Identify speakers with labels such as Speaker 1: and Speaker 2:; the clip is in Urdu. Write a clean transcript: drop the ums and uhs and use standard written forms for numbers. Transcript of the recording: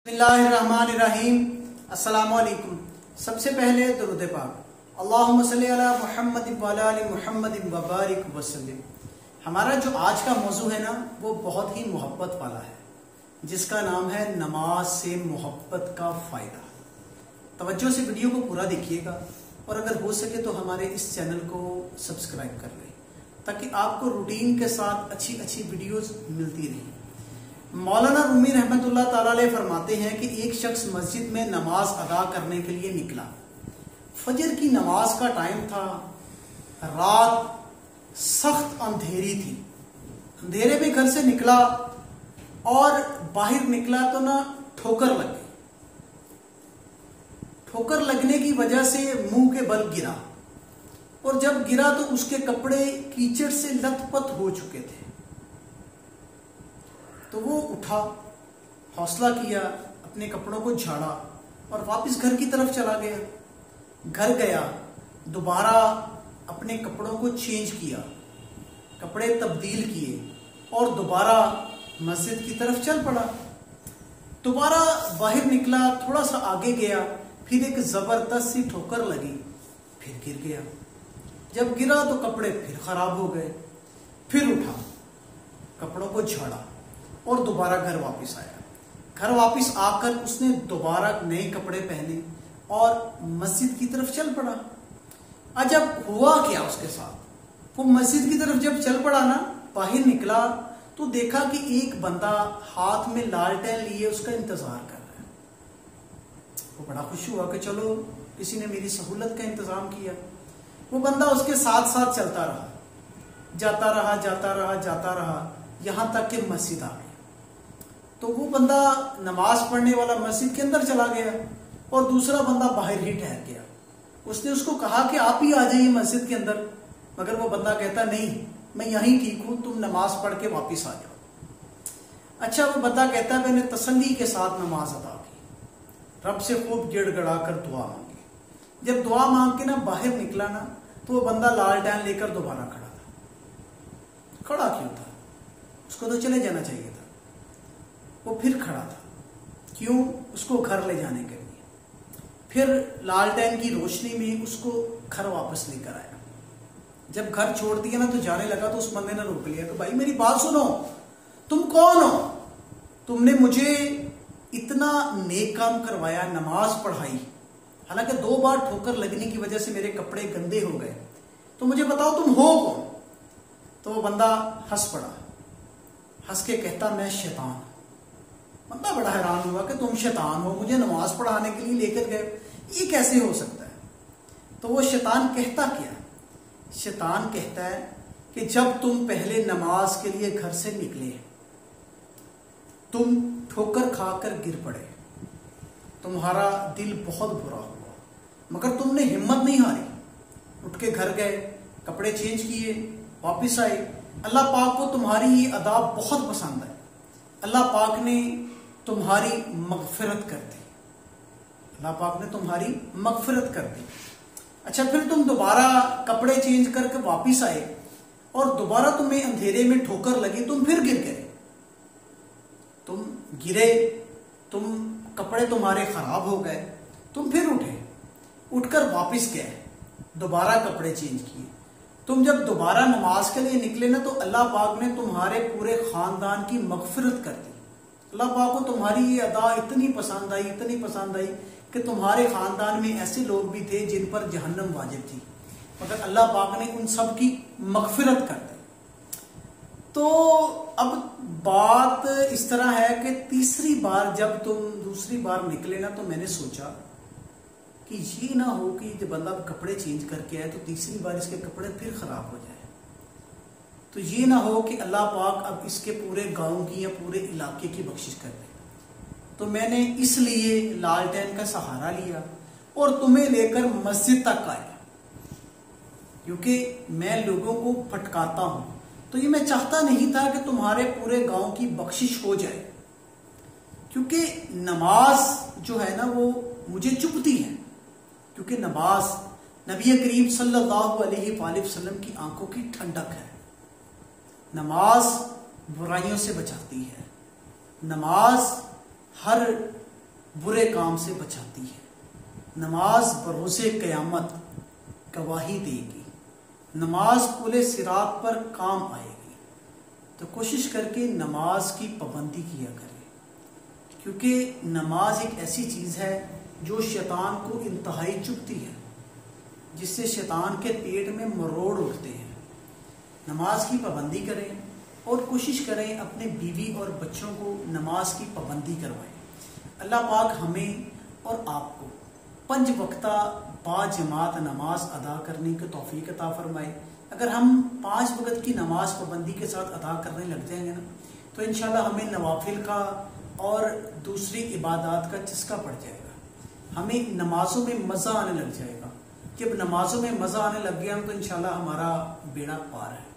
Speaker 1: بسم اللہ الرحمن الرحیم۔ السلام علیکم۔ سب سے پہلے درود پاک، اللہم صلی علی محمد وعلی آل محمد وبارک وسلم۔ ہمارا جو آج کا موضوع ہے نا وہ بہت ہی محبت والا ہے، جس کا نام ہے نماز سے محبت کا فائدہ۔ توجہ سے ویڈیو کو پورا دیکھیے گا اور اگر ہو سکے تو ہمارے اس چینل کو سبسکرائب کر لیں تاکہ آپ کو روٹین کے ساتھ اچھی ویڈیوز ملتی رہیں۔ مولانا رومی رحمت اللہ تعالیٰ علیہ فرماتے ہیں کہ ایک شخص مسجد میں نماز ادا کرنے کے لیے نکلا۔ فجر کی نماز کا ٹائم تھا، رات سخت اندھیری تھی۔ اندھیرے میں گھر سے نکلا اور باہر نکلا تو نا ٹھوکر لگ گئی۔ ٹھوکر لگنے کی وجہ سے منہ کے بل گرا اور جب گرا تو اس کے کپڑے کیچڑ سے لت پت ہو چکے تھے۔ تو وہ اٹھا، حوصلہ کیا، اپنے کپڑوں کو جھاڑا اور واپس گھر کی طرف چلا گیا۔ گھر گیا، دوبارہ اپنے کپڑوں کو چینج کیا، کپڑے تبدیل کیے اور دوبارہ مسجد کی طرف چل پڑا۔ دوبارہ باہر نکلا، تھوڑا سا آگے گیا، پھر ایک زبردست سی ٹھوکر لگی، پھر گر گیا۔ جب گرا تو کپڑے پھر خراب ہو گئے، پھر اٹھا، کپڑوں کو جھاڑا اور دوبارہ گھر واپس آیا۔ گھر واپس آ کر اس نے دوبارہ نئے کپڑے پہنے اور مسجد کی طرف چل پڑا۔ عجب ہوا کیا اس کے ساتھ، وہ مسجد کی طرف جب چل پڑا نا، باہر نکلا تو دیکھا کہ ایک بندہ ہاتھ میں لالٹین لیے اس کا انتظار کر رہا ہے۔ وہ بڑا خوش ہوا کہ چلو کسی نے میری سہولت کا انتظام کیا۔ وہ بندہ اس کے ساتھ ساتھ چلتا رہا، جاتا رہا یہاں تک کہ مسجد آ گئی۔ تو وہ بندہ نماز پڑھنے والا مسجد کے اندر چلا گیا اور دوسرا بندہ باہر ہی ٹھہر گیا۔ اس نے اس کو کہا کہ آپ ہی آ جائیے مسجد کے اندر، مگر وہ بندہ کہتا نہیں، میں یہیں ٹھیک ہوں، تم نماز پڑھ کے واپس آ جاؤ۔ اچھا، وہ بندہ کہتا ہے میں نے تسلی کے ساتھ نماز ادا کی، رب سے خوب گڑ گڑا کر دعا مانگی۔ جب دعا مانگ کے نا باہر نکلا نا تو وہ بندہ لالٹین لے کر دوبارہ کھڑا تھا۔ کھڑا کیوں تھا؟ اس کو تو چلے جانا چاہیے تھا۔ وہ پھر کھڑا تھا، کیوں؟ اس کو گھر لے جانے کے لیے۔ پھر لالٹین کی روشنی میں اس کو گھر واپس لے کر آیا۔ جب گھر چھوڑ دیا نا تو جانے لگا تو اس بندے نے روک لیا کہ بھائی میری بات سنو، تم کون ہو؟ تم نے مجھے اتنا نیک کام کروایا، نماز پڑھائی، حالانکہ 2 بار ٹھوکر لگنے کی وجہ سے میرے کپڑے گندے ہو گئے، تو مجھے بتاؤ تم ہو کون؟ تو وہ بندہ ہنس پڑا، ہنس کے کہتا میں شیطان۔ بندہ بڑا حیران ہوا کہ تم شیطان ہو، مجھے نماز پڑھانے کے لیے لے کر گئے، یہ کیسے ہو سکتا ہے؟ تو وہ شیطان کہتا کیا؟ شیطان کہتا ہے کہ جب تم پہلے نماز کے لیے گھر سے نکلے، تم ٹھوکر کھا کر گر پڑے، تمہارا دل بہت برا ہوا، مگر تم نے ہمت نہیں ہاری، اٹھ کے گھر گئے، کپڑے چینج کیے، واپس آئے۔ اللہ پاک کو تمہاری یہ ادا بہت پسند ہے، اللہ پاک نے تمہاری مغفرت کر دی، اللہ پاک نے تمہاری مغفرت کر دی۔ اچھا، پھر تم دوبارہ کپڑے چینج کر کے واپس آئے اور دوبارہ تمہیں اندھیرے میں ٹھوکر لگی، تم پھر گر گئے، تم گرے، کپڑے تمہارے خراب ہو گئے، تم پھر اٹھے، اٹھ کر واپس گئے، دوبارہ کپڑے چینج کیے۔ تم جب دوبارہ نماز کے لیے نکلے نا تو اللہ پاک نے تمہارے پورے خاندان کی مغفرت کر دی۔ اللہ پاک کو تمہاری یہ ادا اتنی پسند آئی کہ تمہارے خاندان میں ایسے لوگ بھی تھے جن پر جہنم واجب تھی، مگر اللہ پاک نے ان سب کی مغفرت کر دی۔ تو اب بات اس طرح ہے کہ تیسری بار جب تم دوسری بار نکلے نا تو میں نے سوچا کہ یہ نہ ہو کہ جب بندہ کپڑے چینج کر کے آئے تو تیسری بار اس کے کپڑے پھر خراب ہو جائے، تو یہ نہ ہو کہ اللہ پاک اب اس کے پورے گاؤں کی یا پورے علاقے کی بخشش کر دے۔ تو میں نے اس لیے لالٹین کا سہارا لیا اور تمہیں لے کر مسجد تک آیا، کیونکہ میں لوگوں کو پھٹکاتا ہوں، تو یہ میں چاہتا نہیں تھا کہ تمہارے پورے گاؤں کی بخشش ہو جائے، کیونکہ نماز جو ہے نا وہ مجھے چبھتی ہے، کیونکہ نماز نبی کریم صلی اللہ علیہ وآلہ وسلم کی آنکھوں کی ٹھنڈک ہے۔ نماز برائیوں سے بچاتی ہے، نماز ہر برے کام سے بچاتی ہے۔ نماز بروز قیامت گواہی دے گی، نماز پل صراط پر کام آئے گی۔ تو کوشش کر کے نماز کی پابندی کیا کریں، کیونکہ نماز ایک ایسی چیز ہے جو شیطان کو انتہائی چبھتی ہے، جس سے شیطان کے پیٹ میں مروڑ اٹھتے ہیں۔ نماز کی پابندی کریں اور کوشش کریں اپنے بیوی اور بچوں کو نماز کی پابندی کروائیں۔ اللہ پاک ہمیں اور آپ کو 5 وقتہ با جماعت نماز ادا کرنے کی توفیق عطا فرمائے۔ اگر ہم 5 وقت کی نماز پابندی کے ساتھ ادا کرنے لگ جائیں گے نا، تو انشاءاللہ ہمیں نوافل کا اور دوسری عبادات کا چسکا پڑ جائے گا، ہمیں نمازوں میں مزہ آنے لگ جائے گا۔ جب نمازوں میں مزہ آنے لگ گیا تو انشاءاللہ ہمارا بیڑا پار ہے۔